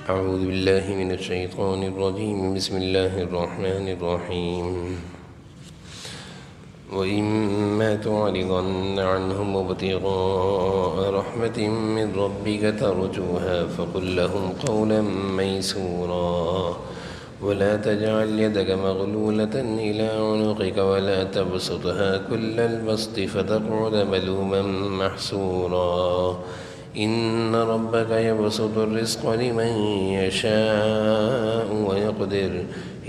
أعوذ بالله من الشيطان الرجيم. بسم الله الرحمن الرحيم. وإما تعرضن عنهم ابتغاء رحمة من ربك ترجوها فقل لهم قولا ميسورا ولا تجعل يدك مغلولة إلى عنقك ولا تبسطها كل البسط فتقعد ملوما محسورا إن ربك يبسط الرزق لمن يشاء ويقدر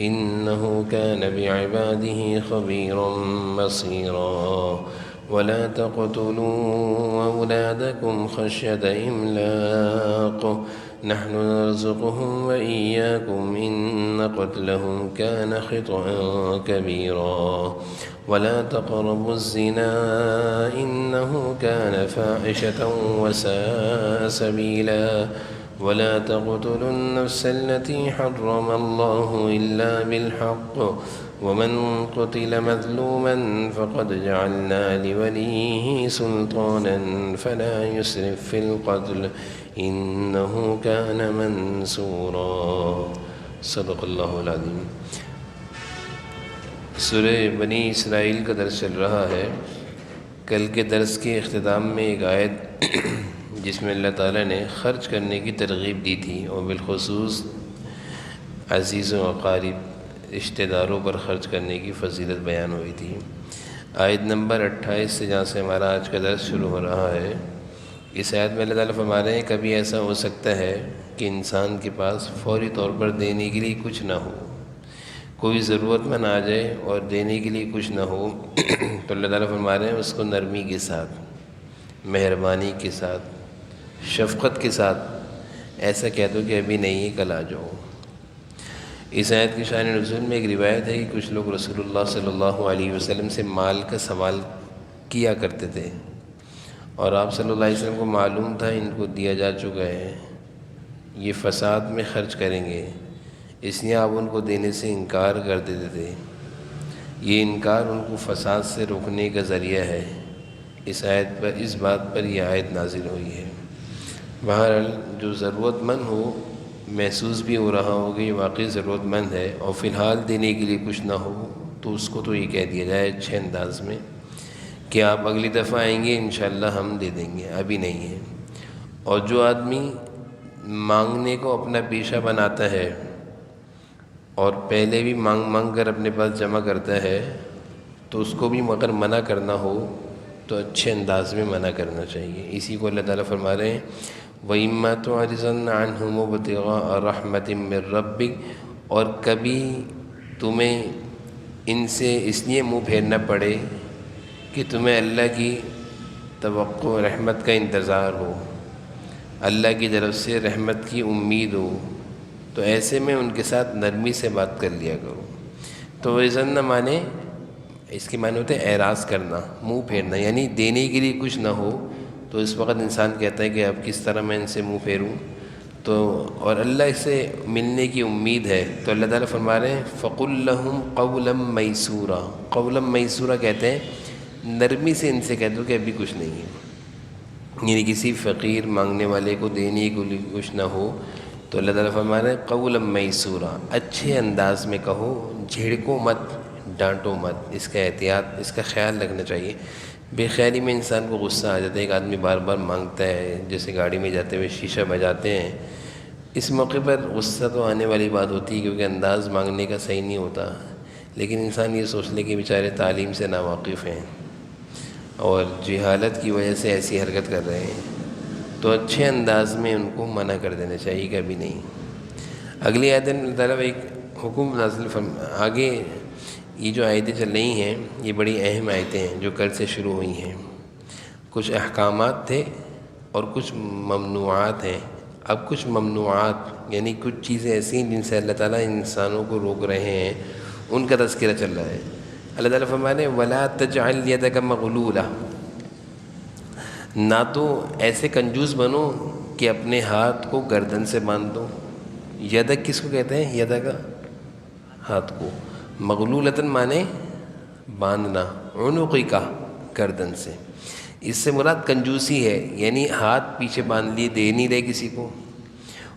إنه كان بعباده خبيرا بصيرا ولا تقتلوا أولادكم خشية إملاق نحن نرزقهم وإياكم إن قتلهم كان خطأ كبيرا ولا تقربوا الزنا إنه كان فاحشة وساء سبيلا ولا تقتلوا النفس التي حرم الله إلا بالحق ومن قتل مظلوما فقد جعلنا لوليه سلطانا فلا يسرف في القتل إنه كان منصورا. صدق اللہ العظیم. سورہ بنی اسرائیل کا درس چل رہا ہے. کل کے درس کے اختتام میں ایک آیت جس میں اللہ تعالیٰ نے خرچ کرنے کی ترغیب دی تھی اور بالخصوص عزیز و اقارب رشتہ داروں پر خرچ کرنے کی فضیلت بیان ہوئی تھی. آیت نمبر 28 سے جہاں سے ہمارا آج کا درس شروع ہو رہا ہے، اس آیت میں اللہ تعالیٰ فرما رہے ہیں کبھی ایسا ہو سکتا ہے کہ انسان کے پاس فوری طور پر دینے کے لیے کچھ نہ ہو، کوئی ضرورت مند آ جائے اور دینے کے لیے کچھ نہ ہو تو اللہ تعالیٰ فرما رہے ہیں اس کو نرمی کے ساتھ، مہربانی کے ساتھ، شفقت کے ساتھ ایسا کہہ دو کہ ابھی نہیں ہے، کل آ جاؤ. اس آیت کی شان نزول میں ایک روایت ہے کہ کچھ لوگ رسول اللہ صلی اللہ علیہ وسلم سے مال کا سوال کیا کرتے تھے اور آپ صلی اللہ علیہ وسلم کو معلوم تھا ان کو دیا جا چکا ہے، یہ فساد میں خرچ کریں گے، اس لیے آپ ان کو دینے سے انکار کر دیتے تھے. یہ انکار ان کو فساد سے روکنے کا ذریعہ ہے. اس بات پر یہ آیت نازل ہوئی ہے. بہرحال جو ضرورت مند ہو، محسوس بھی ہو رہا ہو کہ یہ واقعی ضرورت مند ہے اور فی الحال دینے کے لیے کچھ نہ ہو، تو اس کو تو یہ کہہ دیا جائے اچھے انداز میں کہ آپ اگلی دفعہ آئیں گے انشاءاللہ ہم دے دیں گے، ابھی نہیں ہے. اور جو آدمی مانگنے کو اپنا پیشہ بناتا ہے اور پہلے بھی مانگ کر اپنے پاس جمع کرتا ہے، تو اس کو بھی مگر منع کرنا ہو تو اچھے انداز میں منع کرنا چاہیے. اسی کو اللہ تعالیٰ فرما رہے ہیں وَإِمَّا تُعْرِضَنَّ عَنْهُمُ ابْتِغَاءَ رَحْمَةٍ مِّن رَّبِّكَ، اور کبھی تمہیں ان سے اس لیے منہ پھیرنا پڑے کہ تمہیں اللہ کی توقع رحمت کا انتظار ہو، اللہ کی طرف سے رحمت کی امید ہو، تو ایسے میں ان کے ساتھ نرمی سے بات کر لیا کرو. تو وَإِذَنَّ مانے اس کے معنی ہوتے ہیں اعراض کرنا، منہ پھیرنا، یعنی دینے کے لیے کچھ نہ ہو تو اس وقت انسان کہتا ہے کہ اب کس طرح میں ان سے منہ پھیروں، تو اور اللہ سے ملنے کی امید ہے، تو اللہ تعالیٰ فرما رہے ہیں فَقُلْ لَهُمْ قَوْلًا مَيْسُورًا. قَوْلًا مَيْسُورًا کہتے ہیں نرمی سے ان سے کہہ دو کہ ابھی کچھ نہیں ہے، یعنی کسی فقیر مانگنے والے کو دینے کو لیے کچھ نہ ہو تو اللہ تعالیٰ فرما رہے ہیں قَوْلًا مَيْسُورًا، اچھے انداز میں کہو، جھڑکو مت، ڈانٹو مت. اس کا احتیاط، اس کا خیال رکھنا چاہیے. بے خیالی میں انسان کو غصہ آ جاتا ہے. ایک آدمی بار بار مانگتا ہے، جیسے گاڑی میں جاتے ہوئے شیشہ بجاتے ہیں، اس موقع پر غصہ تو آنے والی بات ہوتی ہے کیونکہ انداز مانگنے کا صحیح نہیں ہوتا. لیکن انسان یہ سوچ لے کہ بیچارے تعلیم سے ناواقف ہیں اور جہالت کی وجہ سے ایسی حرکت کر رہے ہیں، تو اچھے انداز میں ان کو منع کر دینا چاہیے کہ ابھی نہیں. اگلی آیت میں اللہ تعالیٰ ایک حکم نازل آگے یہ جو آیتیں چل رہی ہیں یہ بڑی اہم آیتیں ہیں جو کل سے شروع ہوئی ہیں. کچھ احکامات تھے اور کچھ ممنوعات ہیں. اب کچھ ممنوعات یعنی کچھ چیزیں ایسی ہیں جن سے اللہ تعالیٰ انسانوں کو روک رہے ہیں، ان کا تذکرہ چل رہا ہے. اللہ تعالیٰ فرماتے ہیں وَلَا تَجْعَلْ يَدَكَ مَغْلُولَةً، نہ تو ایسے کنجوس بنو کہ اپنے ہاتھ کو گردن سے باندھ دو. یدک کس کو کہتے ہیں؟ یدک ہاتھ کو. مغلولتاً مانے باندھنا، عنقی کا گردن سے. اس سے مراد کنجوسی ہے، یعنی ہاتھ پیچھے باندھ لیے، دے نہیں رہے کسی کو.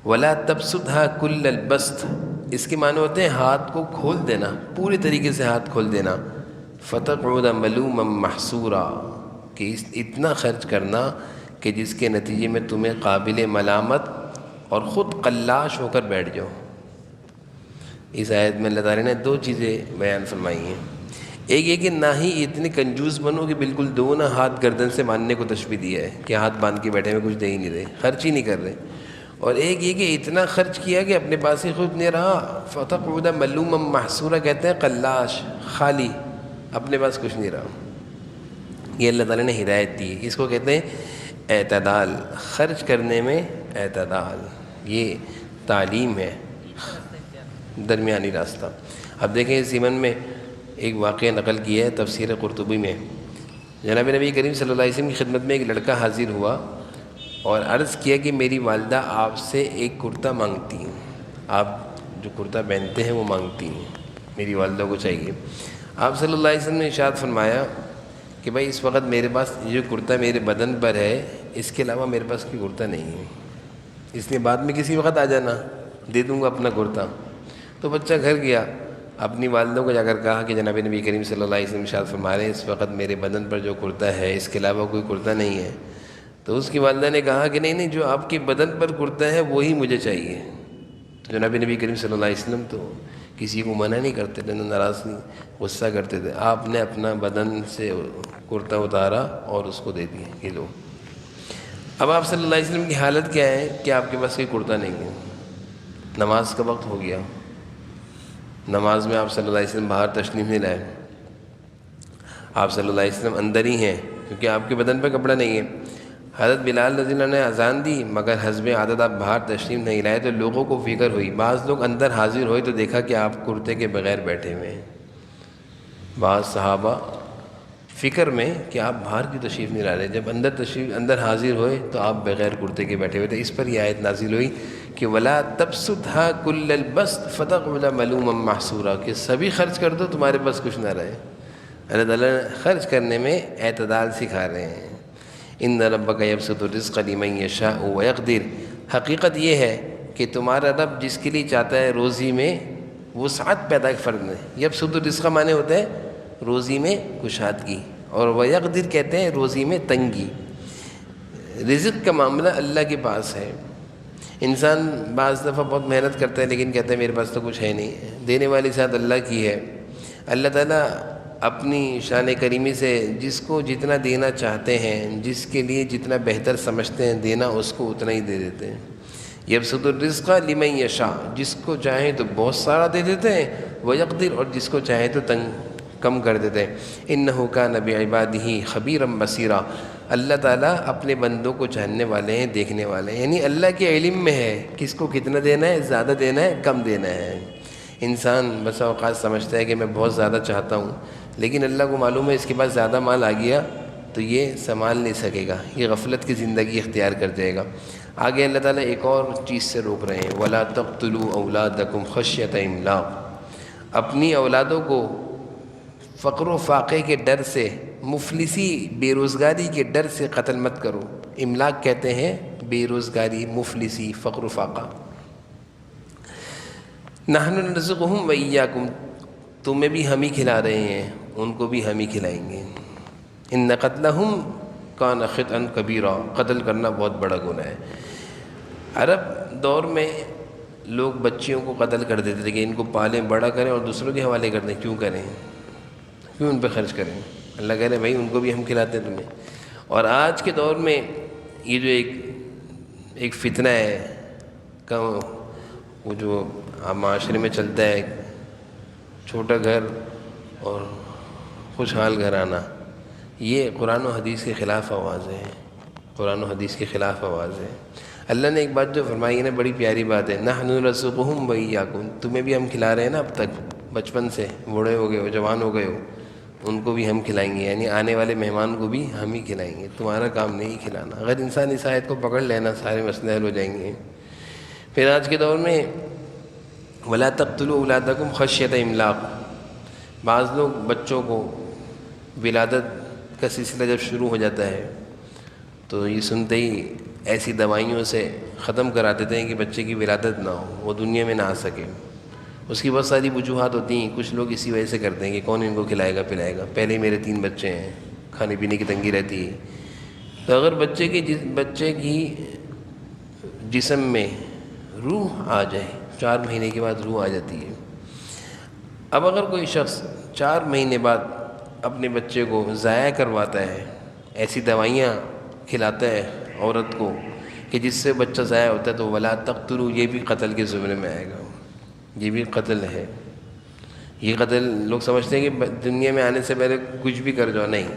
ولا تبسطها کل البسط، اس کے معنی ہوتے ہیں ہاتھ کو کھول دینا، پوری طریقے سے ہاتھ کھول دینا، فتقعد ملوما محسورا، کہ اتنا خرچ کرنا کہ جس کے نتیجے میں تمہیں قابل ملامت اور خود قلاش ہو کر بیٹھ جاؤ۔ اس آیت میں اللہ تعالیٰ نے دو چیزیں بیان فرمائی ہیں، ایک یہ کہ نہ ہی اتنے کنجوس بنو کہ بالکل دونوں ہاتھ گردن سے باندھنے کو تشبیہ دیا ہے کہ ہاتھ باندھ کے بیٹھے ہوئے کچھ دے ہی نہیں رہے، خرچ ہی نہیں کر رہے، اور ایک یہ کہ اتنا خرچ کیا کہ اپنے پاس ہی خود نہیں رہا، فتقعد ملوما محسورا کہتے ہیں قلاش، خالی، اپنے پاس کچھ نہیں رہا۔ یہ اللہ تعالیٰ نے ہدایت دی، اس کو کہتے ہیں اعتدال، خرچ کرنے میں اعتدال، یہ تعلیم ہے، درمیانی راستہ۔ اب دیکھیں اس ضمن میں ایک واقعہ نقل کیا ہے تفسیر قرطبی میں، جناب نبی کریم صلی اللہ علیہ وسلم کی خدمت میں ایک لڑکا حاضر ہوا اور عرض کیا کہ میری والدہ آپ سے ایک کرتا مانگتی ہیں، آپ جو کرتا پہنتے ہیں وہ مانگتی ہیں، میری والدہ کو چاہیے۔ آپ صلی اللہ علیہ وسلم نے ارشاد فرمایا کہ بھائی اس وقت میرے پاس جو کرتا میرے بدن پر ہے اس کے علاوہ میرے پاس کوئی کرتا نہیں ہے، اس لیے بعد میں کسی وقت آ جانا، دے دوں گا اپنا کرتا۔ تو بچہ گھر گیا، اپنی والدوں کو جا کر کہا کہ جناب نبی کریم صلی اللہ علیہ وسلم ارشاد فرما رہے ہیں اس وقت میرے بدن پر جو کرتا ہے اس کے علاوہ کوئی کرتا نہیں ہے۔ تو اس کی والدہ نے کہا کہ نہیں جو آپ کے بدن پر کرتا ہے وہی مجھے چاہیے۔ تو جناب نبی کریم صلی اللہ علیہ وسلم تو کسی کو منع نہیں کرتے تھے، ناراض نہیں، غصہ کرتے تھے، آپ نے اپنا بدن سے کرتا اتارا اور اس کو دے دیا کہ لو۔ اب آپ صلی اللہ علیہ وسلم کی حالت کیا ہے کہ آپ کے پاس کوئی کرتا نہیں ہے، نماز کا وقت ہو گیا، نماز میں آپ صلی اللہ علیہ وسلم باہر تشریف نہیں لائے، آپ صلی اللہ علیہ وسلم اندر ہی ہیں کیونکہ آپ کے بدن پہ کپڑا نہیں ہے۔ حضرت بلال رضی اللہ عنہ نے اذان دی مگر حسب عادت آپ باہر تشریف نہیں لائے، تو لوگوں کو فکر ہوئی، بعض لوگ اندر حاضر ہوئے تو دیکھا کہ آپ کرتے کے بغیر بیٹھے ہوئے ہیں، بعض صحابہ فکر میں کہ آپ باہر کی تشریف نہیں لا رہے، جب اندر حاضر ہوئے تو آپ بغیر کرتے کے بیٹھے ہوئے تھے۔ اس پر یہ آیت نازل ہوئی کہ ولا تبسطها کل البسط فتقعد ملوما محسورا، کہ سبھی خرچ کر دو تمہارے پاس کچھ نہ رہے۔ اللہ تعالیٰ خرچ کرنے میں اعتدال سکھا رہے ہیں۔ ان ربک یبسط الرزق لمن یشاء ویقدر، حقیقت یہ ہے کہ تمہارا رب جس کے لیے چاہتا ہے روزی میں وسعت پیدا فرق میں، یبسط الرزق معنی ہوتا ہے روزی میں کشادگی، اور ویقدر کہتے ہیں روزی میں تنگی۔ رزق کا معاملہ اللہ کے پاس ہے، انسان بعض دفعہ بہت محنت کرتا ہے لیکن کہتا ہے میرے پاس تو کچھ ہے نہیں، دینے والی ذات اللہ کی ہے۔ اللہ تعالیٰ اپنی شان کریمی سے جس کو جتنا دینا چاہتے ہیں، جس کے لیے جتنا بہتر سمجھتے ہیں دینا، اس کو اتنا ہی دے دیتے ہیں۔ یبسط الرزق لمن یشاء، جس کو چاہیں تو بہت سارا دے دیتے ہیں، ویقدر، اور جس کو چاہیں تو کم کر دیتے ہیں۔ انہ کان بعبادہ خبیرا بصیرا، اللہ تعالیٰ اپنے بندوں کو جاننے والے ہیں، دیکھنے والے ہیں، یعنی اللہ کے علم میں ہے کس کو کتنا دینا ہے، زیادہ دینا ہے کم دینا ہے۔ انسان بسا اوقات سمجھتا ہے کہ میں بہت زیادہ چاہتا ہوں، لیکن اللہ کو معلوم ہے اس کے پاس زیادہ مال آ گیا تو یہ سنبھال نہیں سکے گا، یہ غفلت کی زندگی اختیار کر جائے گا۔ آگے اللہ تعالیٰ ایک اور چیز سے روک رہے ہیں، وَلَا تَقْتُلُوا أَوْلَادَكُمْ خَشْيَةَ إِمْلَاقٍ، اپنی اولادوں کو فقر و فاقے کے ڈر سے، مفلسی بے روزگاری کے ڈر سے قتل مت کرو۔ املاق کہتے ہیں بے روزگاری، مفلسی، فقر و فاقہ۔ نحن نرزقهم وإياكم، تمہیں بھی ہم ہی کھلا رہے ہیں، ان کو بھی ہم ہی کھلائیں گے۔ ان قتلہم کان خطئا کبیرا، قتل کرنا بہت بڑا گناہ ہے۔ عرب دور میں لوگ بچیوں کو قتل کر دیتے تھے کہ ان کو پالیں، بڑا کریں اور دوسروں کے حوالے کر دیں، کیوں کریں، کیوں ان پہ خرچ کریں؟ اللہ کہہ رہے بھائی ان کو بھی ہم کھلاتے ہیں تمہیں۔ اور آج کے دور میں یہ جو ایک فتنہ ہے کہ وہ جو معاشرے میں چلتا ہے، چھوٹا گھر اور خوشحال گھر آنا، یہ قرآن و حدیث کے خلاف آواز ہے، قرآن و حدیث کے خلاف آواز ہے۔ اللہ نے ایک بات جو فرمائی ہے نا، بڑی پیاری بات ہے، نحن نرزقهم وإياكم، تمہیں بھی ہم کھلا رہے ہیں نا، اب تک بچپن سے بوڑھے ہو گئے ہو، جوان ہو گئے ہو، ان کو بھی ہم کھلائیں گے، یعنی آنے والے مہمان کو بھی ہم ہی کھلائیں گے، تمہارا کام نہیں کھلانا۔ اگر انسان اس آیت کو پکڑ لینا سارے مسئلے حل ہو جائیں گے۔ پھر آج کے دور میں وَلَا تَقْتُلُوا أَوْلَادَكُمْ خَشْيَةَ إِمْلَاقٍ، بعض لوگ بچوں کو ولادت کا سلسلہ جب شروع ہو جاتا ہے تو یہ سنتے ہی ایسی دوائیوں سے ختم کرا دیتے ہیں کہ بچے کی ولادت نہ ہو، وہ دنیا میں نہ آ سکے۔ اس کی بہت ساری وجوہات ہوتی ہیں، کچھ لوگ اسی وجہ سے کرتے ہیں کہ کون ان کو کھلائے گا پلائے گا، پہلے ہی میرے 3 بچے ہیں، کھانے پینے کی تنگی رہتی ہے۔ تو اگر بچے کی جسم میں روح آ جائے، 4 مہینے کے بعد روح آ جاتی ہے۔ اب اگر کوئی شخص 4 مہینے بعد اپنے بچے کو ضائع کرواتا ہے، ایسی دوائیاں کھلاتا ہے عورت کو کہ جس سے بچہ ضائع ہوتا ہے، تو ولا تقتلوا، یہ بھی قتل کے زمرے میں آئے گا، یہ بھی قتل ہے۔ یہ قتل لوگ سمجھتے ہیں کہ دنیا میں آنے سے پہلے کچھ بھی کر جاؤ، نہیں،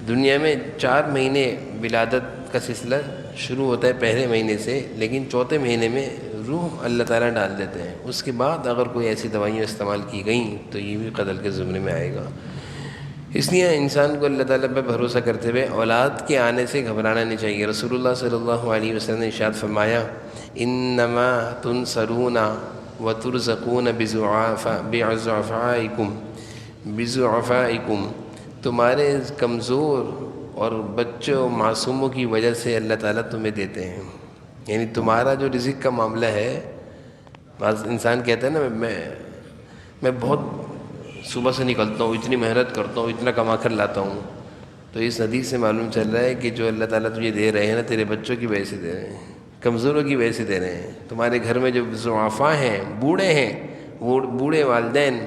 دنیا میں 4 مہینے ولادت کا سلسلہ شروع ہوتا ہے پہلے مہینے سے، لیکن 4تھے مہینے میں روح اللہ تعالیٰ ڈال دیتے ہیں۔ اس کے بعد اگر کوئی ایسی دوائیاں استعمال کی گئیں تو یہ بھی قتل کے زمرے میں آئے گا۔ اس لیے انسان کو اللہ تعالیٰ پہ بھروسہ کرتے ہوئے اولاد کے آنے سے گھبرانا نہیں چاہیے۔ رسول اللہ صلی اللہ علیہ وسلم نے ارشاد فرمایا، انما تنصرون وترزقون بضعفائکم، تمہارے کمزور اور بچوں معصوموں کی وجہ سے اللہ تعالیٰ تمہیں دیتے ہیں۔ یعنی تمہارا جو رزق کا معاملہ ہے، بعض انسان کہتا ہے نا میں بہت صبح سے نکلتا ہوں، اتنی محنت کرتا ہوں، اتنا کما کر لاتا ہوں، تو اس حدیث سے معلوم چل رہا ہے کہ جو اللہ تعالیٰ تجھے دے رہے ہیں نا، تیرے بچوں کی وجہ سے دے رہے ہیں، کمزوروں کی وجہ سے دے رہے ہیں۔ تمہارے گھر میں جو ضعفاء ہیں، بوڑھے ہیں، بوڑھے والدین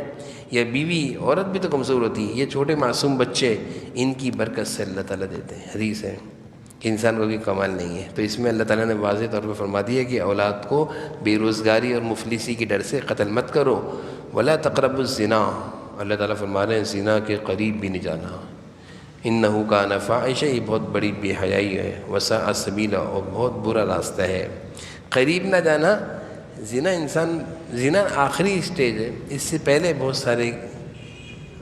یا بیوی، عورت بھی تو کمزور ہوتی ہے، یہ چھوٹے معصوم بچے، ان کی برکت سے اللہ تعالیٰ دیتے ہیں۔ حدیث ہے کہ انسان کو بھی کمال نہیں ہے۔ تو اس میں اللہ تعالیٰ نے واضح طور پر فرما دیا کہ اولاد کو بے روزگاری اور مفلسی کے ڈر سے قتل مت کرو۔ ولا تقربوا الزنا، اللہ تعالیٰ فرما رہے ہیں زنا کے قریب بھی نہیں جانا، انہ کان فاحشہ، یہ بہت بڑی بے حیائی ہے، وساء سبیلا، اور بہت برا راستہ ہے۔ قریب نہ جانا، زنا آخری سٹیج ہے، اس سے پہلے بہت سارے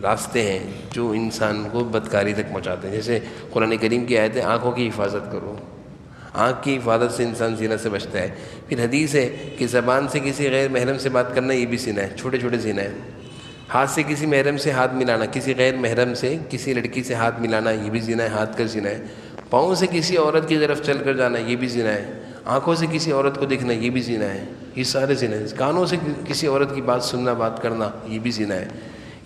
راستے ہیں جو انسان کو بدکاری تک پہنچاتے ہیں۔ جیسے قرآن کریم کی آیت ہے، آنکھوں کی حفاظت کرو، آنکھ کی حفاظت سے انسان زنا سے بچتا ہے۔ پھر حدیث ہے کہ زبان سے کسی غیر محرم سے بات کرنا، یہ بھی زنا ہے، چھوٹے چھوٹے زنا ہے۔ ہاتھ سے کسی محرم سے ہاتھ ملانا، کسی غیر محرم سے کسی لڑکی سے ہاتھ ملانا، یہ بھی زنا ہے، ہاتھ کا زنا ہے۔ پاؤں سے کسی عورت کی طرف چل کر جانا، یہ بھی زنا ہے۔ آنکھوں سے کسی عورت کو دیکھنا، یہ بھی زنا ہے۔ یہ سارے زنا ہیں۔ کانوں سے کسی عورت کی بات سننا، بات کرنا، یہ بھی زنا ہے۔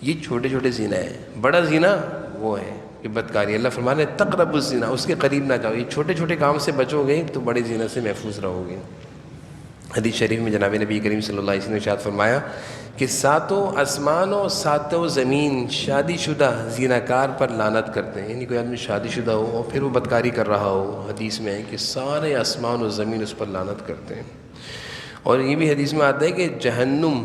یہ چھوٹے چھوٹے زنا ہے۔ بڑا زنا وہ ہے کہ بدکاری، اللہ فرمانے تقربوا الزنا، اس کے قریب نہ جاؤ۔ یہ چھوٹے چھوٹے کام سے بچو گے تو بڑے زنا سے محفوظ رہو گے۔ حدیث شریف میں جناب نبی کریم صلی اللہ علیہ وسلم نے ارشاد فرمایا کہ 7 آسمان و 7 زمین شادی شدہ زیناکار پر لعنت کرتے ہیں۔ یعنی کوئی آدمی شادی شدہ ہو اور پھر وہ بدکاری کر رہا ہو، حدیث میں ہے کہ سارے آسمان و زمین اس پر لعنت کرتے ہیں۔ اور یہ بھی حدیث میں آتا ہے کہ جہنم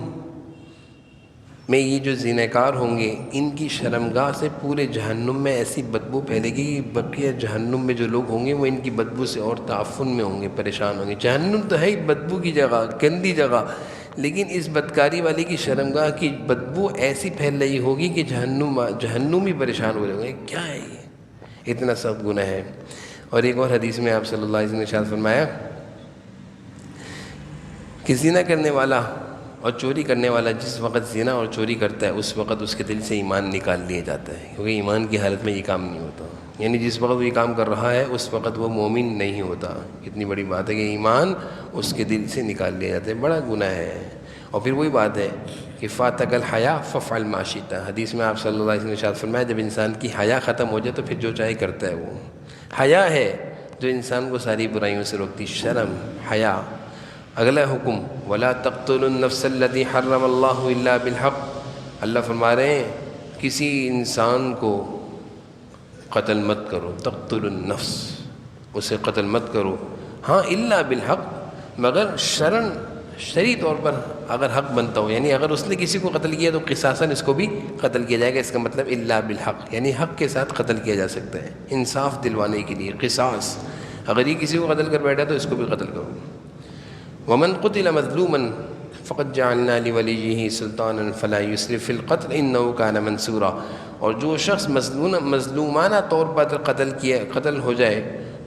میں یہ جو زیناکار ہوں گے، ان کی شرمگاہ سے پورے جہنم میں ایسی بدبو پھیلے گی کہ بقیہ جہنم میں جو لوگ ہوں گے وہ ان کی بدبو سے اور تعفن میں ہوں گے، پریشان ہوں گے۔ جہنم تو ہے ہی بدبو کی جگہ، گندی جگہ، لیکن اس بدکاری والی کی شرمگاہ کی بدبو ایسی پھیل رہی ہوگی کہ جہنمی پریشان ہو جائیں گے، کیا ہے یہ، اتنا سخت گناہ ہے۔ اور ایک اور حدیث میں آپ صلی اللہ علیہ وسلم نے ارشاد فرمایا کہ زنا کرنے والا اور چوری کرنے والا جس وقت زنا اور چوری کرتا ہے، اس وقت اس کے دل سے ایمان نکال لیا جاتا ہے، کیونکہ ایمان کی حالت میں یہ کام نہیں ہوتا۔ یعنی جس وقت وہ یہ کام کر رہا ہے اس وقت وہ مومن نہیں ہوتا۔ کتنی بڑی بات ہے کہ ایمان اس کے دل سے نکال لیا جاتا ہے، بڑا گناہ ہے۔ اور پھر وہی بات ہے کہ فاتک الحیا ففعل ما شئت، حدیث میں آپ صلی اللہ علیہ وسلم نے ارشاد فرمایا جب انسان کی حیا ختم ہو جائے تو پھر جو چاہے کرتا ہے وہ۔ حیا ہے جو انسان کو ساری برائیوں سے روکتی، شرم، حیا۔ اگلا حکم ولا تقتلوا النفس التي حرم اللہ الا بالحق، اللہ فرما رہے ہیں کسی انسان کو قتل مت کرو، تقتلوا النفس، اسے قتل مت کرو، ہاں الا بالحق، مگر شرعی طور پر اگر حق بنتا ہو، یعنی اگر اس نے کسی کو قتل کیا تو قصاصاً اس کو بھی قتل کیا جائے گا۔ اس کا مطلب الا بالحق، یعنی حق کے ساتھ قتل کیا جا سکتا ہے، انصاف دلوانے کے لیے قصاص۔ اگر یہ کسی کو قتل کر بیٹھا تو اس کو بھی قتل کرو۔ ومن قتل مظلوما فقد جعلنا لوليه سلطانا فلا يسرف في القتل انه كان منصورا، اور جو شخص مظلومانہ طور پر قتل ہو جائے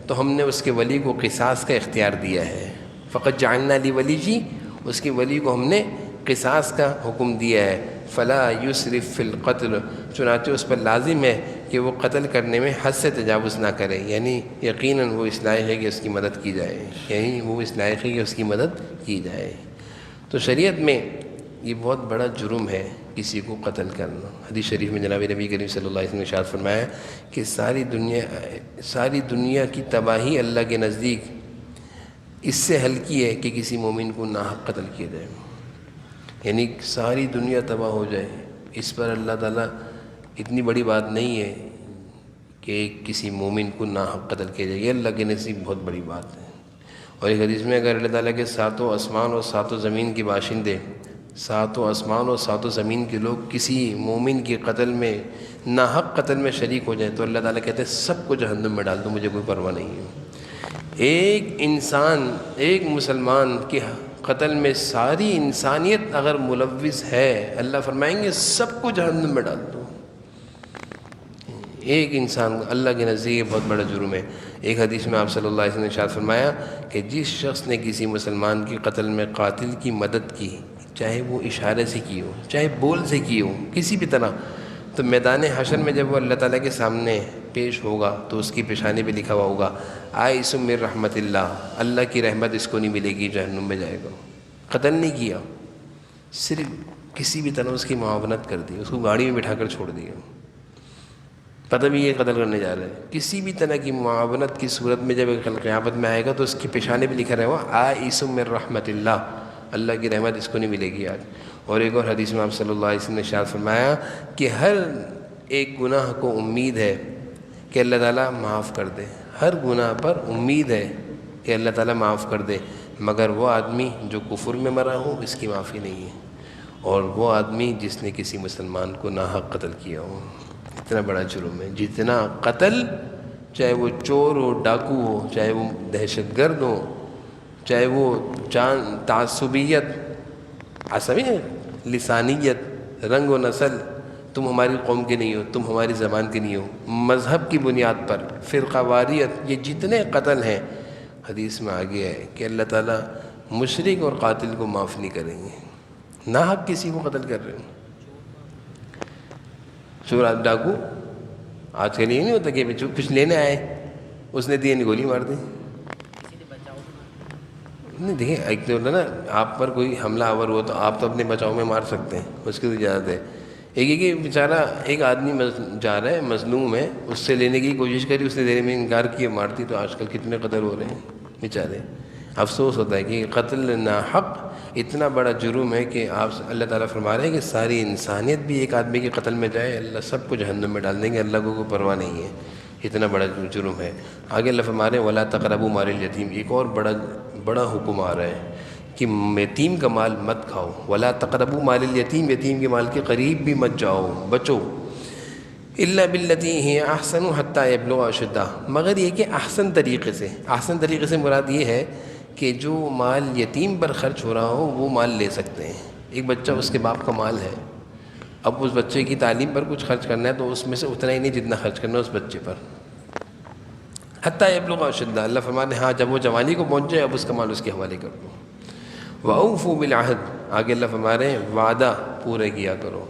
تو ہم نے اس کے ولی کو قصاص کا اختیار دیا ہے۔ فقد جعلنا لوليه، اس کے ولی کو ہم نے قصاص کا حکم دیا ہے۔ فلا یسرف فی القتل، چنانچہ اس پر لازم ہے کہ وہ قتل کرنے میں حد سے تجاوز نہ کرے، یعنی یقیناً وہ اس لائق ہے کہ اس کی مدد کی جائے، یعنی وہ اس لائق ہے کہ اس کی مدد کی جائے۔ تو شریعت میں یہ بہت بڑا جرم ہے کسی کو قتل کرنا۔ حدیث شریف میں جناب نبی کریم صلی اللہ علیہ وسلم نے ارشاد فرمایا کہ ساری دنیا کی تباہی اللہ کے نزدیک اس سے ہلکی ہے کہ کسی مومن کو ناحق قتل کیا جائے، یعنی ساری دنیا تباہ ہو جائے، اس پر اللہ تعالیٰ اتنی بڑی بات نہیں ہے کہ کسی مومن کو ناحق قتل کیا جائے، یہ اللہ کے نزدیک بہت بڑی بات ہے۔ اور ایک حدیث میں اگر اللہ تعالیٰ کے ساتوں آسمان اور ساتوں زمین کے باشندے، ساتوں آسمان اور ساتوں زمین کے لوگ کسی مومن کے قتل میں ناحق قتل میں شریک ہو جائیں تو اللہ تعالیٰ کہتے ہیں سب کو جہنم میں ڈال دو، مجھے کوئی پرواہ نہیں ہے۔ ایک انسان، ایک مسلمان کے قتل میں ساری انسانیت اگر ملوث ہے، اللہ فرمائیں گے سب کو جہنم میں ڈال دو۔ ایک انسان اللہ کے نزدیک بہت بڑا جرم ہے۔ ایک حدیث میں آپ صلی اللہ علیہ وسلم نے ارشاد فرمایا کہ جس شخص نے کسی مسلمان کے قتل میں قاتل کی مدد کی، چاہے وہ اشارے سے کی ہو، چاہے بول سے کی ہو، کسی بھی طرح، تو میدان حشر میں جب وہ اللہ تعالیٰ کے سامنے پیش ہوگا تو اس کی پیشانی پہ لکھا ہوا ہوگا آئس من رحمت اللہ، اللہ کی رحمت اس کو نہیں ملے گی، جہنم میں جائے گا۔ قتل نہیں کیا، صرف کسی بھی طرح اس کی معاونت کر دی، اس کو گاڑی میں بٹھا کر چھوڑ دیا، پتہ بھی یہ قتل کرنے جا رہے ہیں، کسی بھی طرح کی معاونت کی صورت میں جب قیامت میں آئے گا تو اس کی پیشانی پہ لکھا رہے گا آئس من رحمت اللہ، اللہ کی رحمت اس کو نہیں ملے گی آج۔ اور ایک اور حدیث میں آپ صلی اللہ علیہ وسلم نے ارشاد فرمایا کہ ہر ایک گناہ کو امید ہے کہ اللہ تعالیٰ معاف کر دے، ہر گناہ پر امید ہے کہ اللہ تعالیٰ معاف کر دے، مگر وہ آدمی جو کفر میں مرا ہو اس کی معافی نہیں ہے، اور وہ آدمی جس نے کسی مسلمان کو ناحق قتل کیا ہو۔ اتنا بڑا جرم ہے، جتنا قتل، چاہے وہ چور ہو، ڈاکو ہو، چاہے وہ دہشت گرد ہو، چاہے وہ تعصبیت، عصبی لسانیت، رنگ و نسل، تم ہماری قوم کے نہیں ہو، تم ہماری زبان کے نہیں ہو، مذہب کی بنیاد پر، فرقہ واریت، یہ جتنے قتل ہیں، حدیث میں آگے ہے کہ اللہ تعالیٰ مشرک اور قاتل کو معاف نہیں کریں گے۔ ناحق کسی کو قتل کر رہے ہیں، چور ڈاکو، آج کل یہ نہیں ہوتا کہ کچھ لینے آئے، اس نے دی گولی مار دی۔ نہیں دیکھیں، ایک تو ہوتا نا آپ پر کوئی حملہ آور ہو تو آپ تو اپنے بچاؤ میں مار سکتے ہیں، اس کی تو اجازت ہے۔ ایک کہ بیچارہ ایک آدمی جا رہا ہے، مظلوم ہے، اس سے لینے کی کوشش کری، اس نے دینے میں انکار کیا، مارتی، تو آج کل کتنے قتل ہو رہے ہیں بیچارے۔ افسوس ہوتا ہے کہ قتل ناحق اتنا بڑا جرم ہے کہ آپ اللہ تعالیٰ فرما رہے ہیں کہ ساری انسانیت بھی ایک آدمی کے قتل میں جائے، اللہ سب کو جہنم میں ڈال دیں گے، اللہ کو کوئی پرواہ نہیں ہے، اتنا بڑا جرم ہے۔ آگے اللہ فرما رہے ہیں وَلَا تَقْرَبُوا مَالَ الْيَتِيمِ، ایک اور بڑا حکم آ رہا ہے کہ یتیم کا مال مت کھاؤ، وَلَا تَقْرَبُوا مَالَ الْيَتِيمِ، یتیم کے مال کے قریب بھی مت جاؤ، بچو، إِلَّا بِالَّتِي هِيَ أَحْسَنُ حَتَّى يَبْلُغَ أَشُدَّهُ، مگر یہ کہ احسن طریقے سے، احسن طریقے سے مراد یہ ہے کہ جو مال یتیم پر خرچ ہو رہا ہو وہ مال لے سکتے ہیں۔ ایک بچہ اس کے باپ کا مال ہے، اب اس بچے کی تعلیم پر کچھ خرچ کرنا ہے تو اس میں سے اتنا ہی نہیں جتنا خرچ کرنا ہے اس بچے پر، حتیٰ یبلغ اشدہ، اللہ فرماتے ہیں ہاں جب وہ جوانی کو پہنچ جائے اب اس کا مال اس کے حوالے کر دو۔ وَأَوْفُوا بِالْعَهْدِ، آگے اللہ فرما رہے ہیں وعدہ پورا کیا کرو،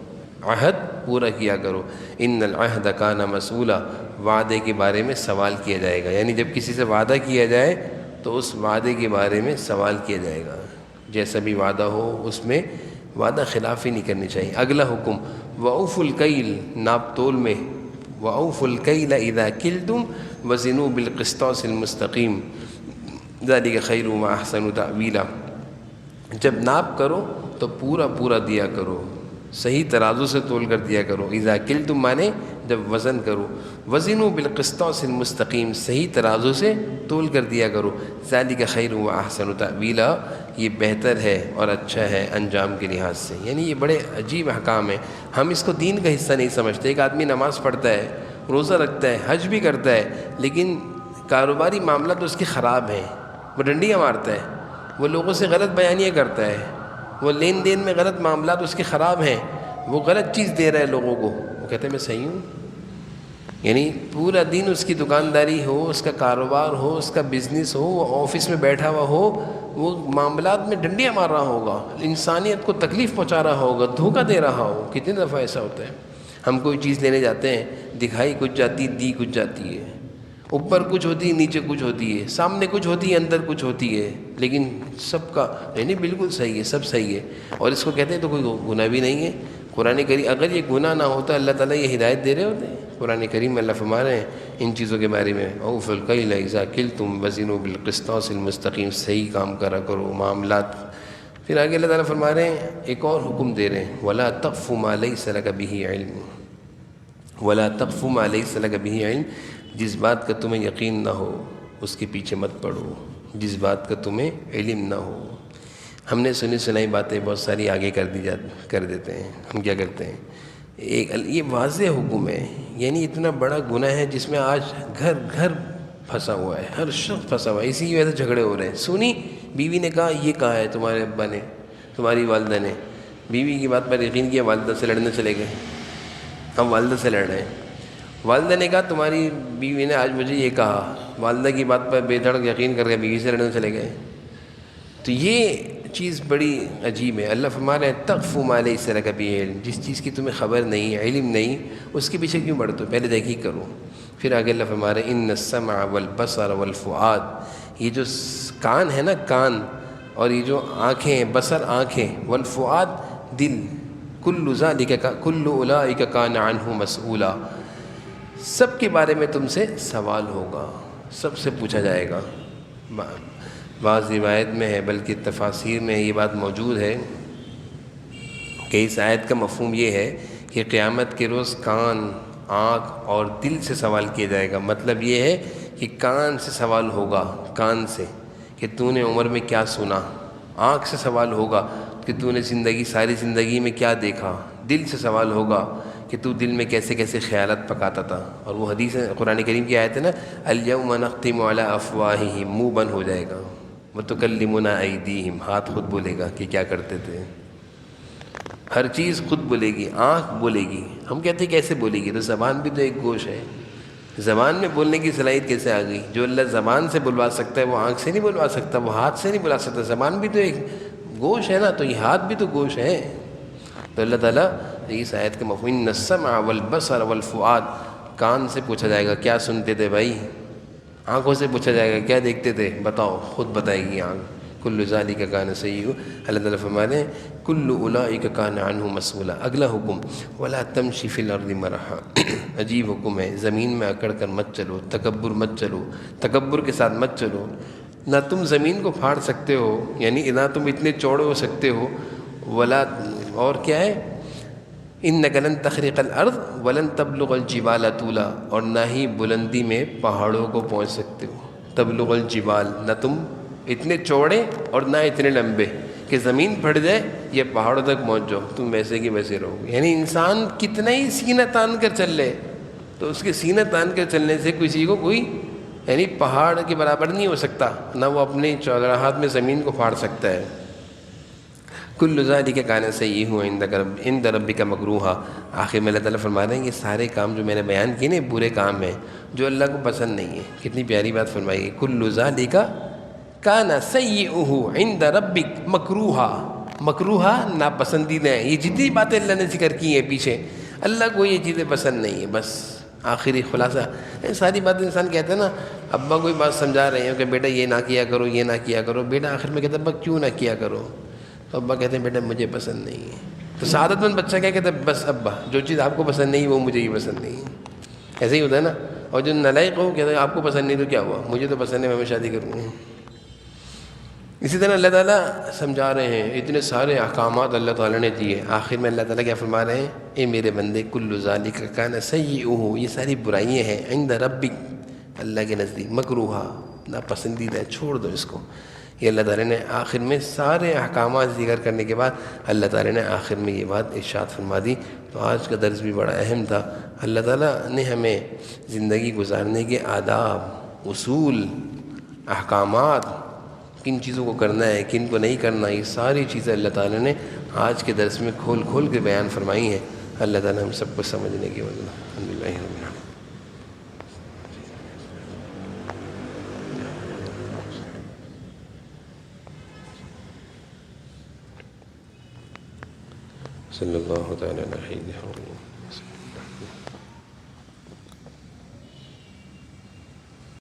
عہد پورا کیا کرو، إِنَّ الْعَهْدَ كَانَ مَسْئُولًا، وعدے کے بارے میں سوال کیا جائے گا، یعنی جب کسی سے وعدہ کیا جائے تو اس وعدے کے بارے میں سوال کیا جائے گا، جیسا بھی وعدہ ہو اس میں وعدہ خلافی نہیں کرنی چاہیے۔ اگلا حکم وَأَوْفُوا الْكَيْلَ، ناپ تول میں، وَأَوْفُوا الْكَيْلَ إِذَا كِلْتُمْ وَزِنُوا بِالْقِسْطَاسِ الْمُسْتَقِيمِ ذَلِكَ خَيْرٌ وَأَحْسَنُ تَأْوِيلًا، جب ناپ کرو تو پورا دیا کرو، صحیح ترازو سے تول کر دیا کرو، اذا کلتم مانے جب وزن کرو، وزنوا بالقسطاس المستقیم، صحیح ترازو سے تول کر دیا کرو، ذالک خیر و احسن تأویلا، یہ بہتر ہے اور اچھا ہے انجام کے لحاظ سے۔ یعنی یہ بڑے عجیب احکام ہیں، ہم اس کو دین کا حصہ نہیں سمجھتے۔ ایک آدمی نماز پڑھتا ہے، روزہ رکھتا ہے، حج بھی کرتا ہے، لیکن کاروباری معاملہ تو اس کے خراب ہیں، وہ ڈنڈیاں مارتا ہے، وہ لوگوں سے غلط بیانیاں کرتا ہے، وہ لین دین میں غلط معاملات اس کے خراب ہیں، وہ غلط چیز دے رہا ہے لوگوں کو، وہ کہتے ہیں میں صحیح ہوں۔ یعنی پورا دن اس کی دکانداری ہو، اس کا کاروبار ہو، اس کا بزنس ہو، وہ آفس میں بیٹھا ہوا ہو، وہ معاملات میں ڈنڈیاں مار رہا ہوگا، انسانیت کو تکلیف پہنچا رہا ہوگا، دھوکہ دے رہا ہو، کتنی دفعہ ایسا ہوتا ہے۔ ہم کوئی چیز لینے جاتے ہیں، دکھائی کچھ جاتی دی کچھ جاتی ہے، اوپر کچھ ہوتی ہے نیچے کچھ ہوتی ہے، سامنے کچھ ہوتی ہے اندر کچھ ہوتی ہے، لیکن سب کا یعنی بالکل صحیح ہے، سب صحیح ہے، اور اس کو کہتے ہیں تو کوئی گناہ بھی نہیں ہے۔ قرآن کریم اگر یہ گناہ نہ ہوتا اللہ تعالیٰ یہ ہدایت دے رہے ہوتے ہیں۔ قرآن کریم میں اللہ فرما رہے ہیں ان چیزوں کے بارے میں، اوفوا الکیل اذا کلتم وزنوا بالقسطاس المستقیم، صحیح کام کرا کرو معاملات۔ پھر آگے اللہ تعالیٰ فرما رہے ہیں ایک اور حکم دے رہے ہیں، ولا تقف ما لیس لک بہ علم، ولا تقف ما لیس لک بہ علم، جس بات کا تمہیں یقین نہ ہو اس کے پیچھے مت پڑو، جس بات کا تمہیں علم نہ ہو۔ ہم نے سنی سنائی باتیں بہت ساری آگے کر دیتے ہیں۔ ہم کیا کرتے ہیں، یہ واضح حکم ہے، یعنی اتنا بڑا گناہ ہے جس میں آج گھر گھر پھنسا ہوا ہے، ہر شخص پھنسا ہوا ہے، اسی وجہ سے جھگڑے ہو رہے ہیں۔ سنی بیوی نے کہا یہ کہا ہے تمہارے ابا نے، تمہاری والدہ نے، بیوی کی بات پر یقین کیا، والدہ سے لڑنے چلے گئے۔ ہم والدہ سے لڑ رہے ہیں، والدہ نے کہا تمہاری بیوی نے آج مجھے یہ کہا، والدہ کی بات پر بے دھڑک یقین کر کے بیوی سے لڑنے چلے گئے۔ تو یہ چیز بڑی عجیب ہے۔ اللہ فرما رہے ہیں تقف ما لیس لک بہ علم، جس چیز کی تمہیں خبر نہیں، علم نہیں، اس کے پیچھے کیوں بڑھتے ہو، پہلے تحقیق کرو۔ پھر آگے اللہ فرما رہے ہیں ان السمع والبصر والفؤاد، یہ جو کان ہے نا، کان، اور یہ جو آنکھیں ہیں، بصر آنکھیں، والفؤاد دل، کل ذالک کل اولئک کان عنہ مسئولا، سب کے بارے میں تم سے سوال ہوگا، سب سے پوچھا جائے گا۔ بعض روایت میں ہے، بلکہ تفاسیر میں یہ بات موجود ہے کہ اس آیت کا مفہوم یہ ہے کہ قیامت کے روز کان، آنکھ اور دل سے سوال کیا جائے گا۔ مطلب یہ ہے کہ کان سے سوال ہوگا، کان سے کہ تو نے عمر میں کیا سنا، آنکھ سے سوال ہوگا کہ تو نے ساری زندگی میں کیا دیکھا، دل سے سوال ہوگا کہ تو دل میں کیسے کیسے خیالات پکاتا تھا۔ اور وہ حدیث قرآن کریم کی آیت ہے نا، الیوم نختم علی افواہہم، منہ بند ہو جائے گا، وتکلمنا ایدیہم، ہاتھ خود بولے گا کہ کیا کرتے تھے، ہر چیز خود بولے گی، آنکھ بولے گی۔ ہم کہتے ہیں کیسے بولے گی، تو زبان بھی تو ایک گوش ہے، زبان میں بولنے کی صلاحیت کیسے آ گئی؟ جو اللہ زبان سے بلوا سکتا ہے وہ آنکھ سے نہیں بلوا سکتا، وہ ہاتھ سے نہیں بلا سکتا، زبان بھی تو ایک گوش ہے نا، تو یہ ہاتھ بھی تو گوش ہے۔ تو اللہ تعالیٰ اس آیت کا مفہوم ان السمع والبصر والفؤاد، کان سے پوچھا جائے گا کیا سنتے تھے بھائی، آنکھوں سے پوچھا جائے گا کیا دیکھتے تھے، بتاؤ، خود بتائے گی آنکھ۔ کل ذالک کان سیئہ، اللہ تعالیٰ فرماتے ہیں کل اولئک کان عنہ مسئولا۔ اگلا حکم ولا تمشی فی الارض مرحا، عجیب حکم ہے، زمین میں اکڑ کر مت چلو، تکبر مت چلو، تکبر کے ساتھ مت چلو۔ نہ تم زمین کو پھاڑ سکتے ہو، یعنی نہ تم اتنے چوڑے ہو سکتے ہو، ولا، اور کیا ہے، انک لن تخرق الارض ولن تبلغ الجبال طولا، اور نہ ہی بلندی میں پہاڑوں کو پہنچ سکتے ہو۔ تبلغ الجبال، نہ تم اتنے چوڑے اور نہ اتنے لمبے کہ زمین پھٹ جائے یا پہاڑوں تک پہنچ جاؤ، تم ویسے کی ویسے رہو گے۔ یعنی انسان کتنا ہی سینہ تان کر چل لے، تو اس کے سینہ تان کر چلنے سے کسی کو کوئی یعنی پہاڑ کے برابر نہیں ہو سکتا، نہ وہ اپنے چودراہات میں زمین کو پھاڑ سکتا ہے۔ کل ذالک کان سیئہ عند ربک مکروہا، آخر میں اللہ تعالیٰ فرما رہے ہیں یہ سارے کام جو میں نے بیان کیے نا برے کام ہیں جو اللہ کو پسند نہیں ہے۔ کتنی پیاری بات فرمائی ہے، کل ذالک کان سیئہ عند ربک مکروہا، مکروہا ناپسندیدہ ہیں۔ یہ جتنی باتیں اللہ نے ذکر کی ہیں پیچھے، اللہ کو یہ چیزیں پسند نہیں ہیں۔ بس آخری خلاصہ ساری باتیں انسان کہتا ہے نا، ابا کوئی بات سمجھا رہے ہیں کہ بیٹا یہ نہ کیا کرو، یہ نہ کیا کرو، بیٹا آخر میں کہتا ہے ابا کیوں نہ کیا کرو، تو ابا کہتے ہیں بیٹا مجھے پسند نہیں ہے۔ تو سعادت مند بچہ کیا کہتا ہے، بس ابا جو چیز آپ کو پسند نہیں وہ مجھے ہی پسند نہیں ہے، ایسے ہی ہوتا ہے نا۔ اور جو نالائق ہو کہتا ہے آپ کو پسند نہیں تو کیا ہوا، مجھے تو پسند ہے، میں شادی کروں گا۔ اسی طرح اللہ تعالیٰ سمجھا رہے ہیں، اتنے سارے احکامات اللہ تعالیٰ نے دیے، آخر میں اللہ تعالیٰ کیا فرما رہے ہیں، اے میرے بندے کل ذالک کان سیئہ، یہ ساری برائیاں ہیں عند ربک، اللہ کے نزدیک، مکروہا ناپسندیدہ ہے، چھوڑ دو اس کو۔ یہ اللہ تعالیٰ نے آخر میں سارے احکامات ذکر کرنے کے بعد اللہ تعالیٰ نے آخر میں یہ بات ارشاد فرما دی۔ تو آج کا درس بھی بڑا اہم تھا۔ اللہ تعالیٰ نے ہمیں زندگی گزارنے کے آداب، اصول، احکامات، کن چیزوں کو کرنا ہے کن کو نہیں کرنا، یہ ساری چیزیں اللہ تعالیٰ نے آج کے درس میں کھول کھول کے بیان فرمائی ہیں۔ اللہ تعالیٰ ہم سب کو سمجھنے کی وجہ الحمدللہ رب العالمین۔ صلی اللہ تعالیٰ علیہ وسلم۔